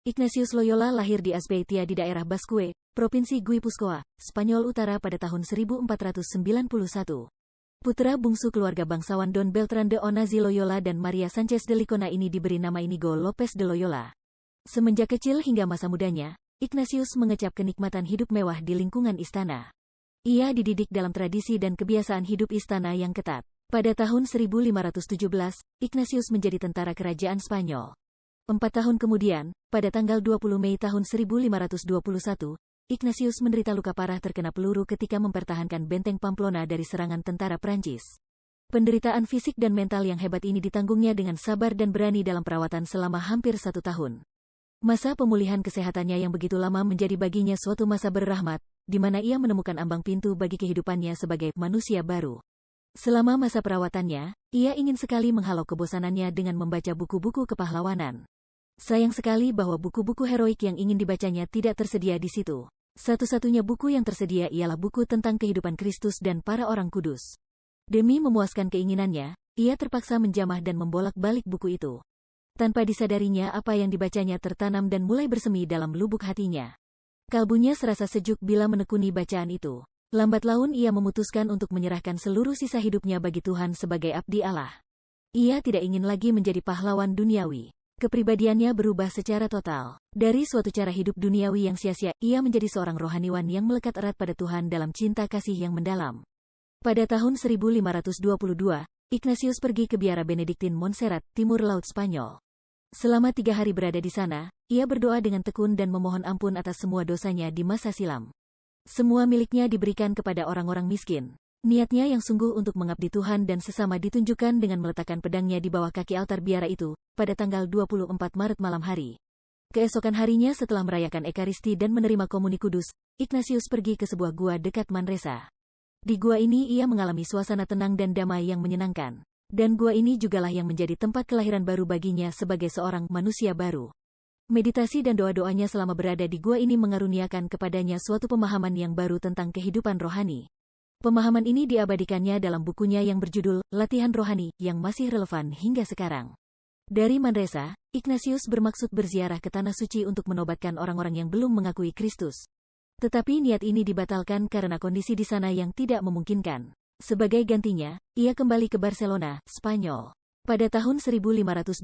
Ignatius Loyola lahir di Azpeitia di daerah Basque, Provinsi Guipúzcoa, Spanyol Utara pada tahun 1491. Putra bungsu keluarga bangsawan Don Beltrán de Onassis Loyola dan Maria Sánchez de Licona ini diberi nama Inigo López de Loyola. Semenjak kecil hingga masa mudanya, Ignatius mengecap kenikmatan hidup mewah di lingkungan istana. Ia dididik dalam tradisi dan kebiasaan hidup istana yang ketat. Pada tahun 1517, Ignatius menjadi tentara kerajaan Spanyol. 4 tahun kemudian, pada tanggal 20 Mei tahun 1521, Ignatius menderita luka parah terkena peluru ketika mempertahankan benteng Pamplona dari serangan tentara Prancis. Penderitaan fisik dan mental yang hebat ini ditanggungnya dengan sabar dan berani dalam perawatan selama hampir 1 tahun. Masa pemulihan kesehatannya yang begitu lama menjadi baginya suatu masa berrahmat, di mana ia menemukan ambang pintu bagi kehidupannya sebagai manusia baru. Selama masa perawatannya, ia ingin sekali menghalau kebosanannya dengan membaca buku-buku kepahlawanan. Sayang sekali bahwa buku-buku heroik yang ingin dibacanya tidak tersedia di situ. Satu-satunya buku yang tersedia ialah buku tentang kehidupan Kristus dan para orang kudus. Demi memuaskan keinginannya, ia terpaksa menjamah dan membolak-balik buku itu. Tanpa disadarinya apa yang dibacanya tertanam dan mulai bersemi dalam lubuk hatinya. Kalbunya serasa sejuk bila menekuni bacaan itu. Lambat laun ia memutuskan untuk menyerahkan seluruh sisa hidupnya bagi Tuhan sebagai abdi Allah. Ia tidak ingin lagi menjadi pahlawan duniawi. Kepribadiannya berubah secara total. Dari suatu cara hidup duniawi yang sia-sia, ia menjadi seorang rohaniwan yang melekat erat pada Tuhan dalam cinta kasih yang mendalam. Pada tahun 1522, Ignatius pergi ke biara Benediktin Montserrat, timur laut Spanyol. Selama 3 hari berada di sana, ia berdoa dengan tekun dan memohon ampun atas semua dosanya di masa silam. Semua miliknya diberikan kepada orang-orang miskin. Niatnya yang sungguh untuk mengabdi Tuhan dan sesama ditunjukkan dengan meletakkan pedangnya di bawah kaki altar biara itu, pada tanggal 24 Maret malam hari. Keesokan harinya setelah merayakan Ekaristi dan menerima komuni kudus, Ignatius pergi ke sebuah gua dekat Manresa. Di gua ini ia mengalami suasana tenang dan damai yang menyenangkan. Dan gua ini jugalah yang menjadi tempat kelahiran baru baginya sebagai seorang manusia baru. Meditasi dan doa-doanya selama berada di gua ini mengaruniakan kepadanya suatu pemahaman yang baru tentang kehidupan rohani. Pemahaman ini diabadikannya dalam bukunya yang berjudul Latihan Rohani, yang masih relevan hingga sekarang. Dari Manresa, Ignatius bermaksud berziarah ke Tanah Suci untuk menobatkan orang-orang yang belum mengakui Kristus. Tetapi niat ini dibatalkan karena kondisi di sana yang tidak memungkinkan. Sebagai gantinya, ia kembali ke Barcelona, Spanyol. Pada tahun 1524,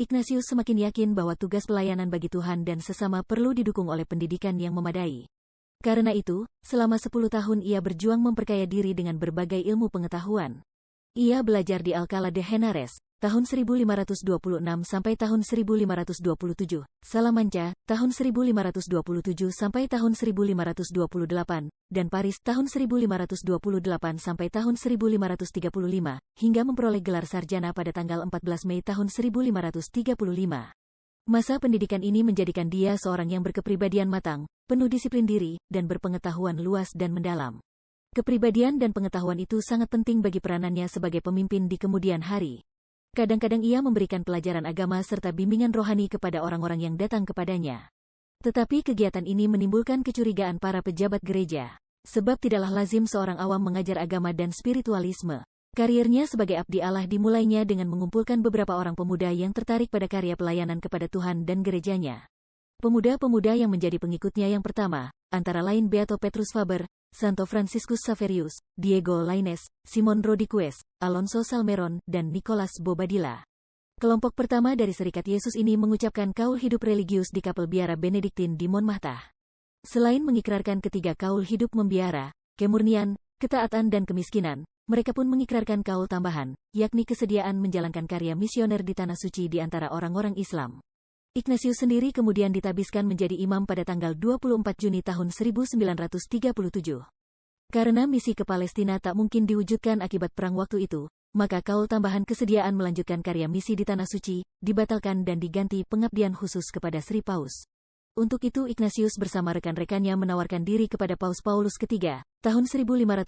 Ignatius semakin yakin bahwa tugas pelayanan bagi Tuhan dan sesama perlu didukung oleh pendidikan yang memadai. Karena itu, selama 10 tahun ia berjuang memperkaya diri dengan berbagai ilmu pengetahuan. Ia belajar di Alcalá de Henares, tahun 1526 sampai tahun 1527, Salamanca, tahun 1527 sampai tahun 1528, dan Paris tahun 1528 sampai tahun 1535, hingga memperoleh gelar sarjana pada tanggal 14 Mei tahun 1535. Masa pendidikan ini menjadikan dia seorang yang berkepribadian matang, penuh disiplin diri, dan berpengetahuan luas dan mendalam. Kepribadian dan pengetahuan itu sangat penting bagi peranannya sebagai pemimpin di kemudian hari. Kadang-kadang ia memberikan pelajaran agama serta bimbingan rohani kepada orang-orang yang datang kepadanya. Tetapi kegiatan ini menimbulkan kecurigaan para pejabat gereja. Sebab tidaklah lazim seorang awam mengajar agama dan spiritualisme. Karirnya sebagai abdi Allah dimulainya dengan mengumpulkan beberapa orang pemuda yang tertarik pada karya pelayanan kepada Tuhan dan gerejanya. Pemuda-pemuda yang menjadi pengikutnya yang pertama, antara lain Beato Petrus Faber, Santo Franciscus Xaverius, Diego Lainez, Simon Rodicuez, Alonso Salmeron, dan Nicolas Bobadilla. Kelompok pertama dari Serikat Yesus ini mengucapkan kaul hidup religius di kapel biara Benediktin di Montmartre. Selain mengikrarkan ketiga kaul hidup membiara, kemurnian, ketaatan dan kemiskinan, mereka pun mengikrarkan kaul tambahan, yakni kesediaan menjalankan karya misioner di Tanah Suci di antara orang-orang Islam. Ignatius sendiri kemudian ditabiskan menjadi imam pada tanggal 24 Juni tahun 1937. Karena misi ke Palestina tak mungkin diwujudkan akibat perang waktu itu, maka kaul tambahan kesediaan melanjutkan karya misi di Tanah Suci, dibatalkan dan diganti pengabdian khusus kepada Sri Paus. Untuk itu Ignatius bersama rekan-rekannya menawarkan diri kepada Paus Paulus III, tahun 1534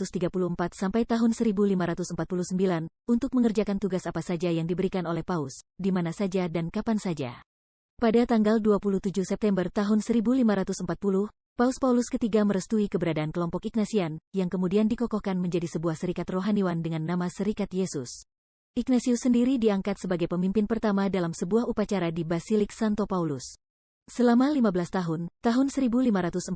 sampai tahun 1549, untuk mengerjakan tugas apa saja yang diberikan oleh Paus, di mana saja dan kapan saja. Pada tanggal 27 September tahun 1540, Paus Paulus III merestui keberadaan kelompok Ignatian, yang kemudian dikokohkan menjadi sebuah serikat rohaniwan dengan nama Serikat Yesus. Ignatius sendiri diangkat sebagai pemimpin pertama dalam sebuah upacara di Basilik Santo Paulus. Selama 15 tahun, tahun 1541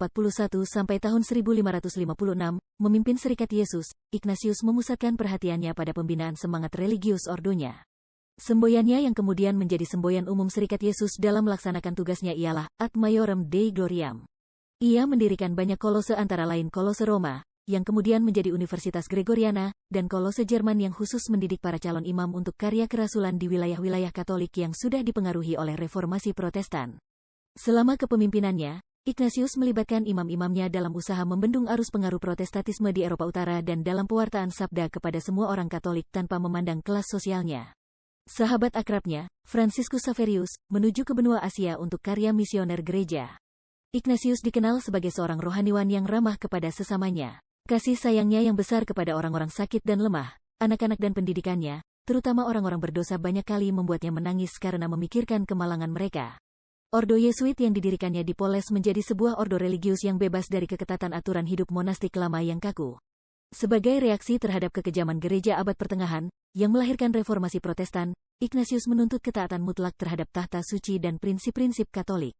sampai tahun 1556, memimpin Serikat Yesus, Ignatius memusatkan perhatiannya pada pembinaan semangat religius ordonya. Semboyannya yang kemudian menjadi semboyan umum Serikat Yesus dalam melaksanakan tugasnya ialah Ad Maiorem Dei Gloriam. Ia mendirikan banyak kolose antara lain Kolose Roma, yang kemudian menjadi Universitas Gregoriana, dan Kolose Jerman yang khusus mendidik para calon imam untuk karya kerasulan di wilayah-wilayah Katolik yang sudah dipengaruhi oleh reformasi Protestan. Selama kepemimpinannya, Ignatius melibatkan imam-imamnya dalam usaha membendung arus pengaruh Protestatisme di Eropa Utara dan dalam pewartaan sabda kepada semua orang Katolik tanpa memandang kelas sosialnya. Sahabat akrabnya, Franciscus Xaverius, menuju ke benua Asia untuk karya misioner gereja. Ignatius dikenal sebagai seorang rohaniwan yang ramah kepada sesamanya. Kasih sayangnya yang besar kepada orang-orang sakit dan lemah, anak-anak dan pendidikannya, terutama orang-orang berdosa banyak kali membuatnya menangis karena memikirkan kemalangan mereka. Ordo Yesuit yang didirikannya di Poles menjadi sebuah ordo religius yang bebas dari keketatan aturan hidup monastik lama yang kaku. Sebagai reaksi terhadap kekejaman gereja abad pertengahan, yang melahirkan reformasi Protestan, Ignatius menuntut ketaatan mutlak terhadap tahta suci dan prinsip-prinsip Katolik.